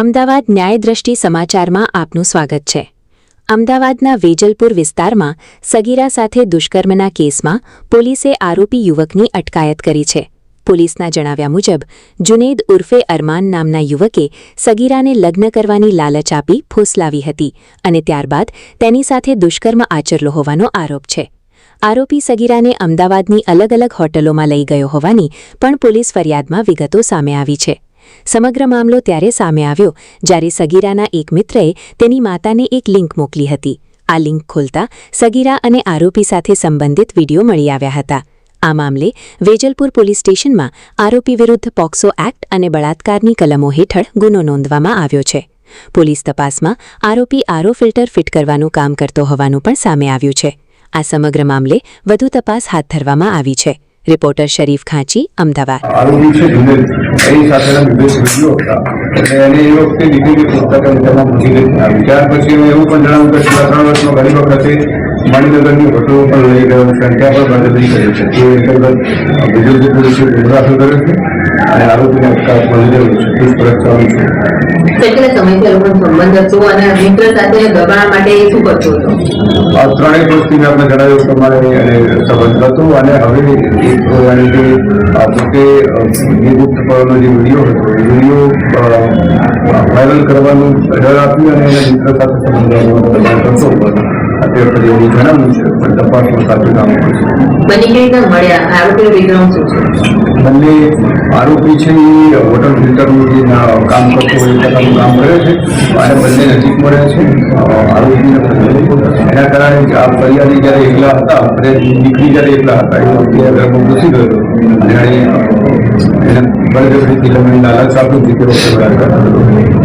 અમદાવાદ ન્યાયદ્રષ્ટિ સમાચારમાં આપનું સ્વાગત છે। અમદાવાદના વેજલપુર વિસ્તારમાં સગીરા સાથે દુષ્કર્મના કેસમાં પોલીસે આરોપી યુવકની અટકાયત કરી છે। પોલીસના જણાવ્યા મુજબ જુનેદ ઉર્ફે અરમાન નામના યુવકે સગીરાને લગ્ન કરવાની લાલચ આપી ફોસલાવી હતી અને ત્યારબાદ તેની સાથે દુષ્કર્મ આચર્યો હોવાનો આરોપ છે। આરોપી સગીરાને અમદાવાદની અલગ અલગ હોટલોમાં લઈ ગયો હોવાની પણ પોલીસ ફરિયાદમાં વિગતો સામે આવી છે। સમગ્ર મામલો ત્યારે સામે આવ્યો જ્યારે સગીરાના એક મિત્રએ તેની માતાને એક લિંક મોકલી હતી। આ લિંક ખોલતા સગીરા અને આરોપી સાથે સંબંધિત વિડીયો મળી આવ્યા હતા। આ મામલે વેજલપુર પોલીસ સ્ટેશનમાં આરોપી વિરુદ્ધ પોક્સો એક્ટ અને બળાત્કારની કલમો હેઠળ ગુનો નોંધવામાં આવ્યો છે। પોલીસ તપાસમાં આરોપી આરો ફિલ્ટર ફિટ કરવાનું કામ કરતો હોવાનું પણ સામે આવ્યું છે। આ સમગ્ર મામલે વધુ તપાસ હાથ ધરવામાં આવી છે। રિપોર્ટર શરીફ ખાંચી, અમદાવાદ। આરોપી છે જુનેદ એની સાથેના વિદેશ વિડીયો હતા એટલે એને એ વખતે લીધેલી પુસ્તક તેમાં મૂકી દીધી આવી। ત્યાર પછી મેં એવું પણ જણાવ્યું કે 3 વર્ષમાં ઘણી વખતે મણિનગરની હોટલો પણ લઈ ગયો છે અને ત્યાં પણ બદલી કરી છે। તે અંતર્ગત વિજયપુર પોલીસે ગુનો દાખલ કર્યો છે અને આરોપીને અટકાયતમાં લીધેલું છે। પૂછપરછ ચાલુ છે। કેટલા સમયથી આ લોકોનો સંબંધ હતો અને મિત્ર સાથે દબાણ માટે શું કરતો હતો? 3 વર્ષથી આપણે જણાવ્યું પ્રમાણે એને સંબંધ હતો અને હવે એક પોતે ગુપ્ત પરનો જે વિડીયો હતો એ વિડીયો વાયરલ કરવાનું ડર આપ્યું અને એના મિત્ર સાથે સંબંધ કરતો અત્યારે પછી એવું જણાવ્યું છે પણ તપાસમાં સાચું કામ કરશે। બની કેવી રીતે મળ્યા? આરોપીનો બેકગ્રાઉન્ડ શું છે? બંને આરોપી છે એ હોટલ ફિલ્ટરનું જે કામ કરતો હોય એ પ્રકારનું કામ કરે છે અને બંને નજીકમાં રહે છે। આરોપીને એના કારણે આ ફરિયાદી જ્યારે એકલા હતા અને દીકરી જ્યારે એકલા હતા એ વખતે ઘરમાં ઘૂસી ગયો અને એને બળજબરીથી લગ્નની લાલચ આપી દીકરો બળાત્કાર કર્યો।